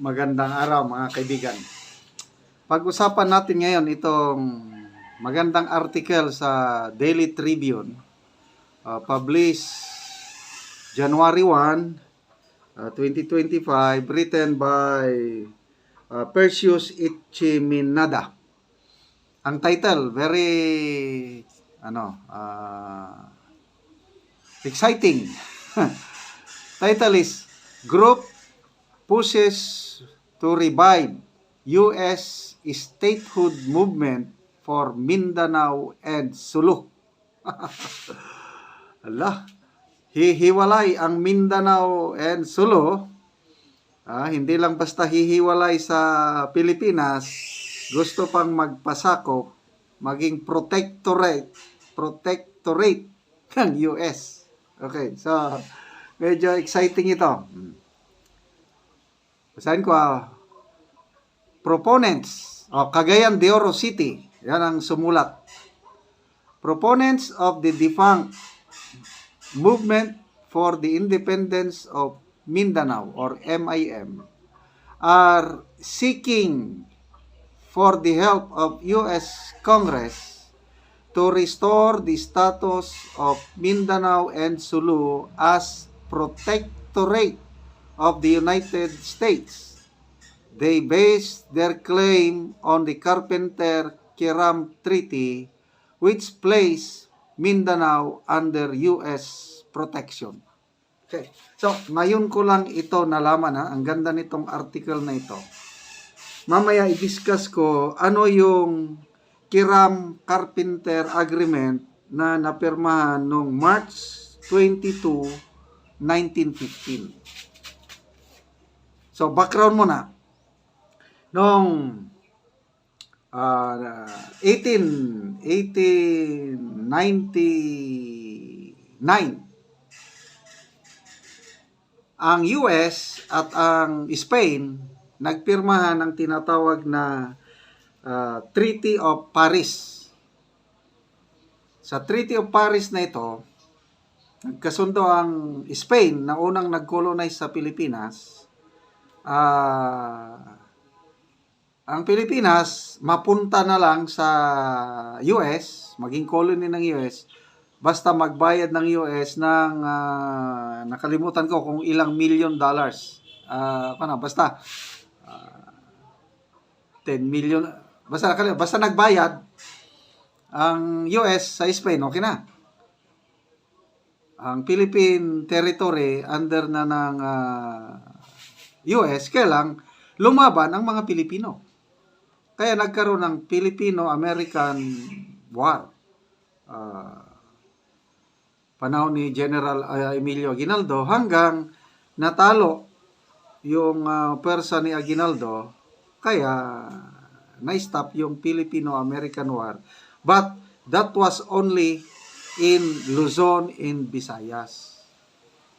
Magandang araw mga kaibigan. Pag-usapan natin ngayon itong magandang article sa Daily Tribune, published January 1, 2025, written by Perseus Ichiminada. Ang title, very exciting. Title is Group Pushes to Revive U.S. Statehood Movement for Mindanao and Sulu. Allah, hihiwalay ang Mindanao and Sulu. Hindi lang basta hihiwalay sa Pilipinas, gusto pang magpasakop, maging protectorate ng US. Okay, so medyo exciting ito. Basahin ko, proponents of Cagayan de Oro City, yan ang sumulat. Proponents of the defunct Movement for the Independence of Mindanao, or MIM, are seeking for the help of U.S. Congress to restore the status of Mindanao and Sulu as protectorate of the United States. They based their claim on the Carpenter-Kiram Treaty, which placed Mindanao under U.S. protection. Okay. So, ngayon ko lang ito nalaman, ang ganda nitong article na ito. Mamaya i-discuss ko ano yung Kiram-Carpenter Agreement na napirmahan noong March 22, 1915. So, background muna. Noong 1899, ang US at ang Spain nagpirmahan ng tinatawag na Treaty of Paris. Sa Treaty of Paris na ito, nagkasundo ang Spain na unang nag-colonize sa Pilipinas. Ang Pilipinas mapunta na lang sa US, maging colony ng US, basta magbayad ng US ng nakalimutan ko kung ilang $1 million. Basta 10 million, basta nagbayad ang US sa Spain, okay na. Ang Philippine territory under na ng US, kaya lang lumaban ang mga Pilipino. Kaya nagkaroon ng Filipino-American War. Panahon ni General Emilio Aguinaldo hanggang natalo yung pwersa ni Aguinaldo, kaya na-stop yung Filipino-American War. But that was only in Luzon and Visayas.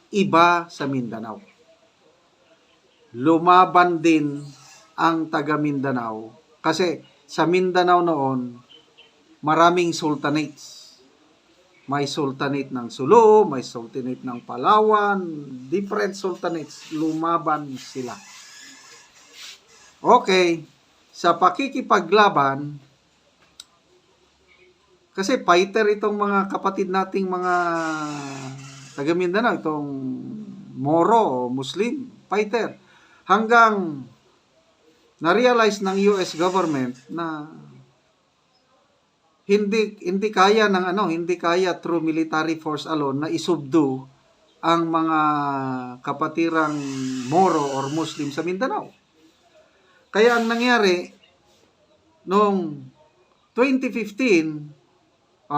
Iba sa Mindanao. Lumaban din ang taga Mindanao kasi sa Mindanao noon maraming sultanates. May sultanate ng Sulu, may sultanate ng Palawan, different sultanates, lumaban sila. Okay, sa pakikipaglaban, kasi fighter itong mga kapatid nating mga taga Mindanao, itong Moro o Muslim, fighter. Hanggang na-realize ng US government na hindi kaya through military force alone na isubdu ang mga kapatirang Moro or Muslim sa Mindanao. Kaya ang nangyari noong 2015,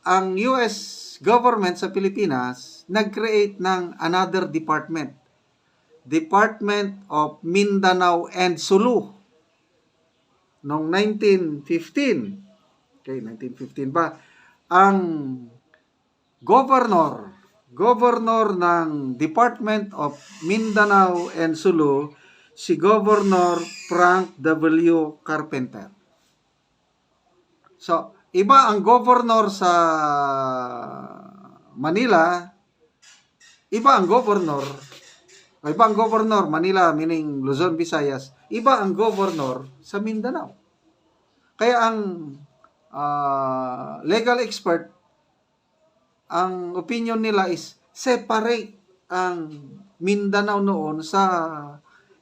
ang US government sa Pilipinas nag-create ng another department. Department of Mindanao and Sulu. Noong 1915. Okay, 1915 pa. Ang governor ng Department of Mindanao and Sulu, si Governor Frank W. Carpenter. So, iba ang governor sa Manila, iba ang governor Iba ang governor, Manila, meaning Luzon, Visayas. Iba ang governor sa Mindanao. Kaya ang legal expert, ang opinion nila is separate ang Mindanao noon sa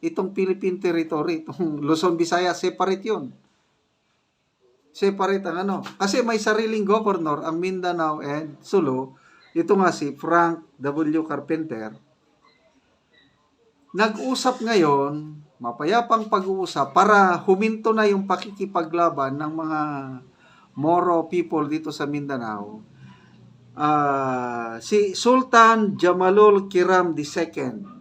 itong Philippine territory, itong Luzon, Visayas, separate yun. Separate ang ano. Kasi may sariling governor ang Mindanao and Sulu. Ito nga si Frank W. Carpenter. Nag-usap ngayon, mapayapang pag-uusap para huminto na yung pakikipaglaban ng mga Moro people dito sa Mindanao. Si Sultan Jamalul Kiram II,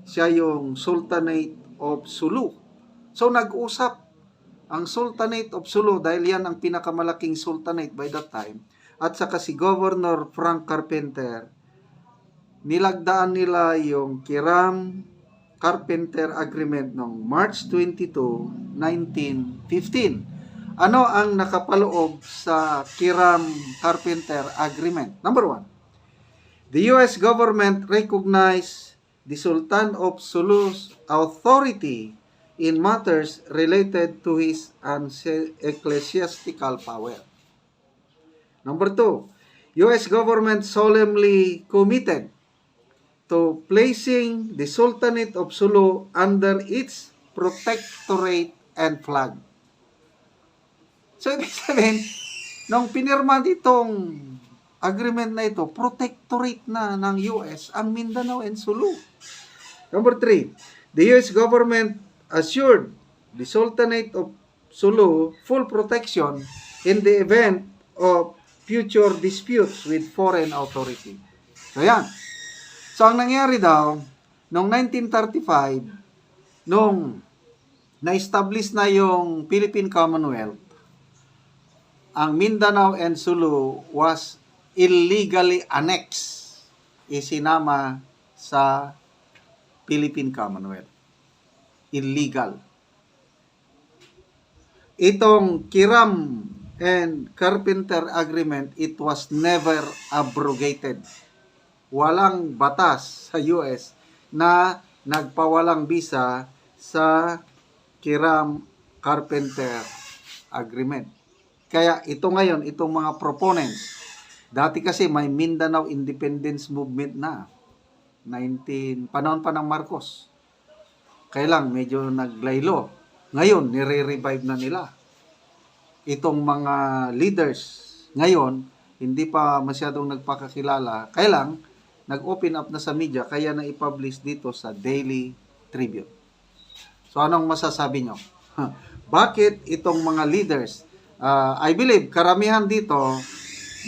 siya yung Sultanate of Sulu. So nag-usap ang Sultanate of Sulu dahil yan ang pinakamalaking sultanate by that time. At saka si Governor Frank Carpenter, nilagdaan nila yung Kiram Carpenter Agreement noong March 22, 1915. Ano ang nakapaloob sa Kiram Carpenter Agreement? Number 1, the U.S. government recognized the Sultan of Sulu's authority in matters related to his ecclesiastical power. Number 2, U.S. government solemnly committed to placing the Sultanate of Sulu under its protectorate and flag. So, ibig sabihin, nung pinirma ditong agreement na ito, protectorate na ng US ang Mindanao and Sulu. Number 3, the US government assured the Sultanate of Sulu full protection in the event of future disputes with foreign authority. So, yan. So, ang nangyari daw, noong 1935, nung na-establish na yung Philippine Commonwealth, ang Mindanao and Sulu was illegally annexed, isinama sa Philippine Commonwealth. Illegal. Itong Kiram and Carpenter Agreement, it was never abrogated. Walang batas sa US na nagpawalang bisa sa Kiram Carpenter Agreement. Kaya ito ngayon, itong mga proponents, dati kasi may Mindanao Independence Movement na, panahon pa ng Marcos. Kaya lang, medyo naglaylo. Ngayon, nire-revive na nila. Itong mga leaders, ngayon, hindi pa masyadong nagpakakilala. Kaya lang, nag-open up na sa media, kaya na i-publish dito sa Daily Tribune. So, anong masasabi nyo? Bakit itong mga leaders, I believe, karamihan dito,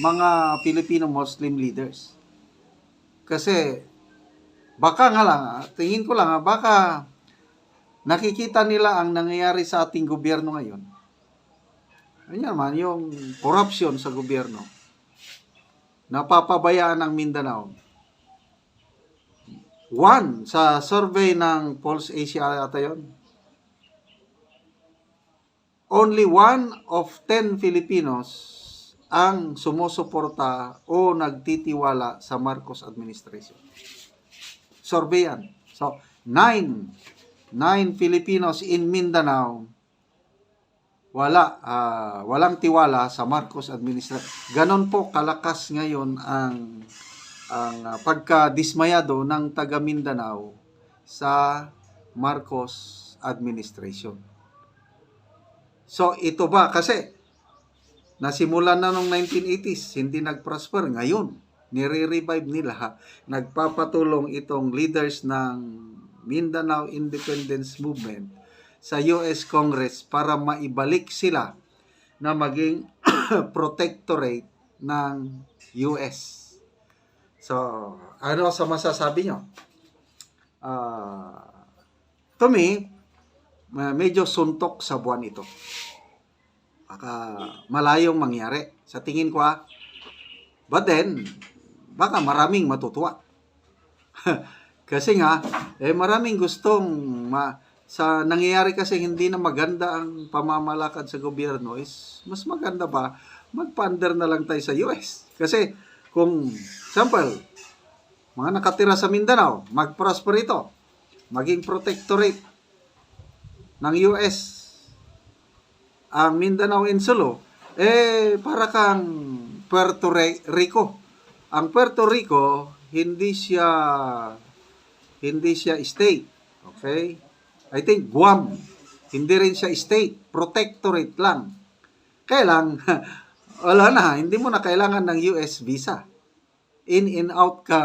mga Filipino Muslim leaders. Kasi, baka nga lang, tingin ko lang, baka nakikita nila ang nangyayari sa ating gobyerno ngayon. Ano naman, yung corruption sa gobyerno. Napapabayaan ng Mindanao. Sa survey ng Pulse Asia ata yun, only 1 of 10 Filipinos ang sumusuporta o nagtitiwala sa Marcos administration. Survey yan. So, 9 Filipinos in Mindanao walang tiwala sa Marcos administration. Ganon po kalakas ngayon ang pagkadismayado ng taga Mindanao sa Marcos administration. So, ito ba? Kasi, nasimulan na noong 1980s, hindi nag-prosper. Ngayon, nire-revive nila. Nagpapatulong itong leaders ng Mindanao Independence Movement sa US Congress para maibalik sila na maging protectorate ng US. So, ano sa masasabi nyo? To me, medyo suntok sa buwan ito. Baka malayong mangyari. Sa tingin ko but then, baka maraming matutuwa. Kasi nga, maraming gustong sa nangyayari kasi hindi na maganda ang pamamalakad sa gobyerno is mas maganda ba magpa-under na lang tayo sa US. Kasi kung, example, mga nakatira sa Mindanao, mag-prosper ito, maging protectorate ng US ang Mindanao Insulo, para kang Puerto Rico. Ang Puerto Rico, hindi siya state. Okay? I think Guam, hindi rin siya state. Protectorate lang. Kaya lang, wala na. Hindi mo na kailangan ng US visa. In and out ka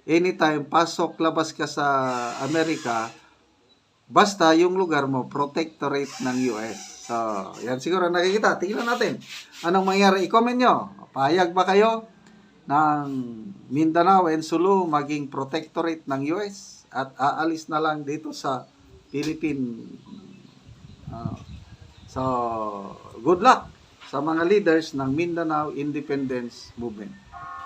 anytime. Pasok, labas ka sa Amerika. Basta yung lugar mo, protectorate ng US. So, yan siguro nakikita. Tingnan natin. Anong mangyari? I-comment nyo. Payag ba kayo ng Mindanao and Sulu maging protectorate ng US at aalis na lang dito sa Philippine? So, good luck sa mga leaders ng Mindanao Independence Movement.